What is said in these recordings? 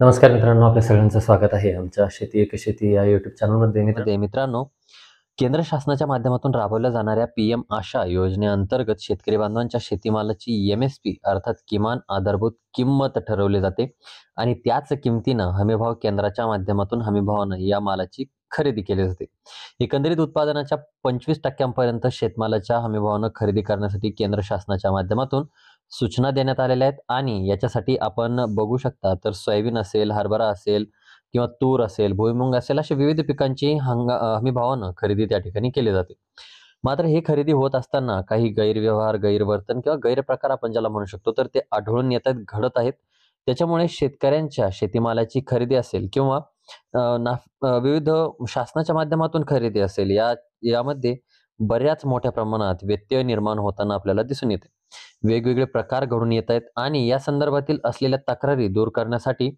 नमस्कार मित्रांनो, आपल्या सगळ्यांचं स्वागत आहे आमच्या शेती एक शेती या यूट्यूब चॅनलमध्ये. मित्रांनो, केंद्र शासनाच्या माध्यमातून राबवल्या जाणाऱ्या पीएम आशा योजनेअंतर्गत शेतकरी बांधवांच्या शेतीमालाची एमएसपी अर्थात किमान आधारभूत किंमत ठरवली जाते आणि त्याच किमतीनं हमीभाव केंद्राच्या माध्यमातून हमीभावानं या मालाची खरेदी केली जाते. एकंदरीत उत्पादनाच्या 25% शेतमालाच्या हमीभावानं खरेदी करण्यासाठी केंद्र शासनाच्या माध्यमातून सूचना देण्यात आलेल्या आहेत आणि याच्यासाठी आपण बघू शकता तर सोयाबीन असेल, हरभरा असेल किंवा तूर असेल, भुईमुंग असेल अशा विविध पिकांची हमीभावानं खरेदी त्या ठिकाणी केली जाते. मात्र ही खरेदी होत असताना काही गैरव्यवहार, गैरवर्तन किंवा गैरप्रकार आपण ज्याला म्हणू शकतो तर ते आढळून येत आहेत, घडत आहेत. त्याच्यामुळे शेतकऱ्यांच्या शेतीमालाची खरेदी असेल किंवा विविध शासनाच्या माध्यमातून खरेदी असेल यामध्ये बऱ्याच मोठ्या प्रमाणात व्यत्यय निर्माण होताना आपल्याला दिसून येते. वेगवेगळे प्रकार घडून येत आहेत आणि या संदर्भातील असलेल्या तक्रारी दूर करण्यासाठी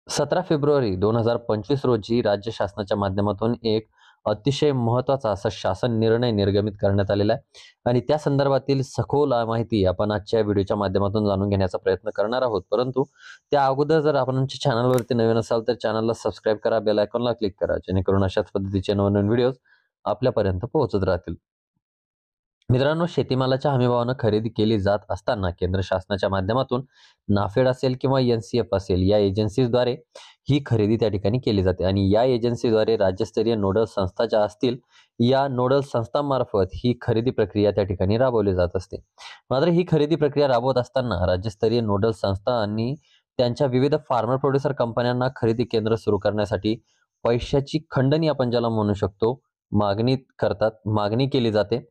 17 फेब्रुवारी 2025 रोजी राज्य शासनाच्या माध्यमातून एक अतिशय महत्त्वाचा असा शासन निर्णय निर्गमित करण्यात आलेला आहे आणि त्या संदर्भातील सखोल माहिती आपण आजच्या व्हिडिओच्या माध्यमातून जाणून घेण्याचा प्रयत्न करणार आहोत. परंतु त्या अगोदर जर आपण आमच्या चॅनलवरती नवीन असाल तर चॅनलला सबस्क्राईब करा, बेल आयकॉनला क्लिक करा, जेणेकरून अशाच पद्धतीचे नवनवीन व्हिडिओज आपल्यापर्यंत पोहोचत राहतील. मित्रांनो, शेतीमालाच्या हमीभावानं खरेदी केली जात असताना केंद्र शासनाच्या माध्यमातून नाफेड असेल किंवा एनसीएफ असेल या एजन्सीद्वारे ही खरेदी त्या ठिकाणी केली जाते आणि या एजन्सीद्वारे राज्यस्तरीय नोडल संस्था ज्या असतील या नोडल संस्थांमार्फत ही खरेदी प्रक्रिया त्या ठिकाणी राबवली जात असते. मात्र ही खरेदी प्रक्रिया राबवत असताना राज्यस्तरीय नोडल संस्था आणि त्यांच्या विविध फार्मर प्रोड्युसर कंपन्यांना खरेदी केंद्र सुरू करण्यासाठी पैशाची खंडणी आपण ज्याला म्हणू शकतो मागणी केली जाते.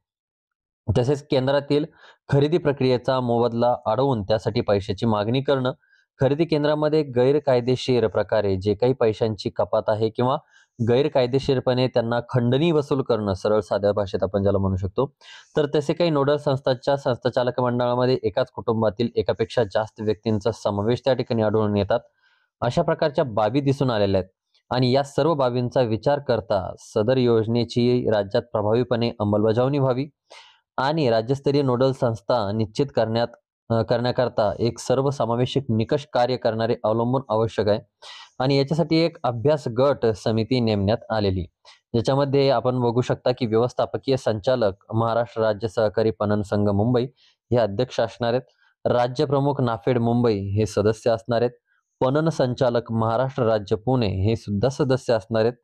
तसेच केंद्रातील खरेदी प्रक्रियेचा मोबदला अडवून त्यासाठी पैशाची मागणी करणं, खरेदी केंद्रामध्ये गैरकायदेशीर प्रकारे जे काही पैशांची कपात आहे किंवा गैरकायदेशीरपणे त्यांना खंडणी वसूल करणं, सरळ साध्या भाषेत आपण ज्याला म्हणू शकतो. तर तसे काही नोडल संस्थांच्या संस्थाचालक मंडळामध्ये एकाच कुटुंबातील एकापेक्षा जास्त व्यक्तींचा समावेश त्या ठिकाणी आढळून येतात. अशा प्रकारच्या बाबी दिसून आलेल्या आहेत आणि या सर्व बाबींचा विचार करता सदर योजनेची राज्यात प्रभावीपणे अंमलबजावणी व्हावी आणि राज्यस्तरीय नोडल संस्था निश्चित करण्याकरता एक सर्वसमावेशक निकष कार्य करणारे अवलंबून आवश्यक आहे आणि याच्यासाठी एक अभ्यास गट समिती नेमण्यात आलेली, ज्याच्यामध्ये आपण बघू शकता की व्यवस्थापकीय संचालक महाराष्ट्र राज्य सहकारी पणन संघ मुंबई हे अध्यक्ष असणार आहेत, राज्य प्रमुख नाफेड मुंबई हे सदस्य असणार आहेत, पणन संचालक महाराष्ट्र राज्य पुणे हे सुद्धा सदस्य असणार आहेत,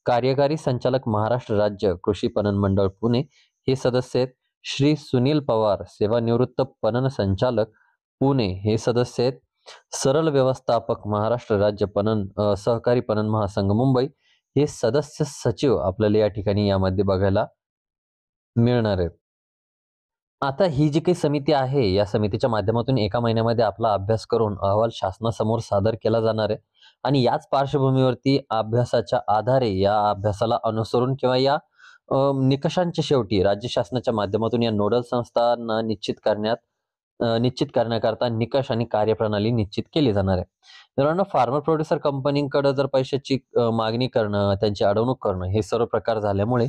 कार्यकारी संचालक महाराष्ट्र राज्य कृषी पणन मंडळ पुणे हे सदस्य आहेत, श्री सुनील पवार सेवानिवृत्त पणन संचालक पुणे हे सदस्य आहेत, सरळ व्यवस्थापक महाराष्ट्र राज्य सहकारी पणन महासंघ मुंबई हे सदस्य सचिव आपल्याला या ठिकाणी यामध्ये बघायला मिळणार आहेत. आता ही जी काही समिती आहे या समितीच्या माध्यमातून एका महिन्यामध्ये आपला अभ्यास करून अहवाल शासनासमोर सादर केला जाणार आहे आणि याच पार्श्वभूमीवरती अभ्यासाच्या आधारे या अभ्यासाला अनुसरून किंवा या निकषांच्या शेवटी राज्य शासनाच्या माध्यमातून या नोडल संस्थांना निश्चित करण्याकरता निकष आणि कार्यप्रणाली निश्चित केली जाणार आहे. मित्रांनो, फार्मर प्रोड्युसर कंपनीकडे जर पैशाची मागणी करणं, त्यांची अडवणूक करणं हे सर्व प्रकार झाल्यामुळे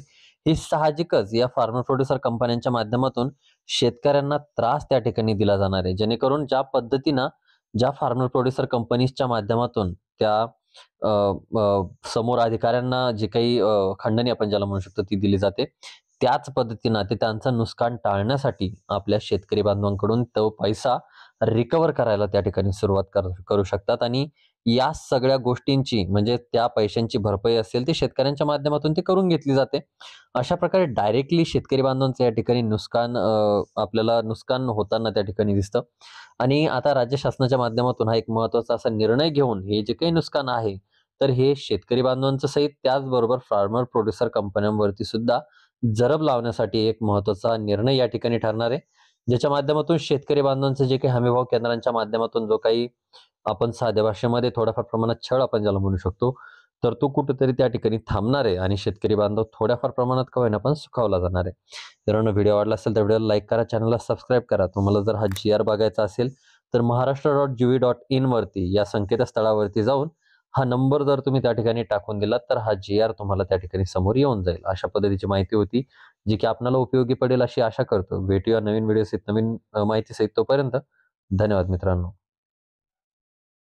ही साहजिकच या फार्मर प्रोड्युसर कंपन्यांच्या माध्यमातून शेतकऱ्यांना त्रास त्या ठिकाणी दिला जाणार आहे. जेणेकरून ज्या फार्मर प्रोड्युसर कंपनीजच्या माध्यमातून त्या समोर अधिकाऱ्यांना जे काही खंडणी आपण ज्याला म्हणू शकतो ती दिली जाते, त्याच पद्धतीनं ते त्यांचं नुकसान टाळण्यासाठी आपल्या शेतकरी बांधवांकडून तो पैसा रिकव्हर करायला त्या ठिकाणी सुरुवात करू शकतात आणि या सगळ्या गोष्टींची म्हणजे त्या पैशांची भरपाई असेल ती शेतकऱ्यांच्या माध्यमातून ती करून घेतली जाते. अशा प्रकारे डायरेक्टली शेतकरी बांधवांचं या ठिकाणी आपल्याला नुकसान होताना त्या ठिकाणी दिसतं आणि आता राज्य शासनाच्या माध्यमातून हा एक महत्त्वाचा असा निर्णय घेऊन हे जे काही नुकसान आहे तर हे शेतकरी बांधवांचं सहित त्याचबरोबर फार्मर प्रोड्युसर कंपन्यांवरती सुद्धा जरब लावण्यासाठी एक महत्त्वाचा निर्णय या ठिकाणी ठरणार आहे, ज्याच्या माध्यमातून शेतकरी बांधवांचे जे काही हमीभाव केंद्रांच्या माध्यमातून जो काही आपण साध्या भाषेमध्ये थोड्याफार प्रमाणात छळ आपण ज्याला म्हणू शकतो तर तो कुठेतरी त्या ठिकाणी थांबणार आहे आणि शेतकरी बांधव थोड्याफार प्रमाणात का होईना पण सुखावला जाणार आहे. मित्रांनो, व्हिडिओ आवडला असेल तर व्हिडिओला लाईक करा, चॅनलला सबस्क्राईब करा. तुम्हाला जर हा GR बघायचा असेल तर महाराष्ट्र.gv.in वरती या संकेतस्थळावरती जाऊन हा नंबर जर तुम्ही त्या ठिकाणी टाकून दिलात तर हा GR तुम्हाला त्या ठिकाणी समोर येऊन जाईल. अशा पद्धतीची माहिती होती जी की आपल्याला उपयोगी पडेल अशी आशा करतो. भेटूया नवीन व्हिडिओ सहित नवीन माहिती सहित. तोपर्यंत धन्यवाद मित्रांनो.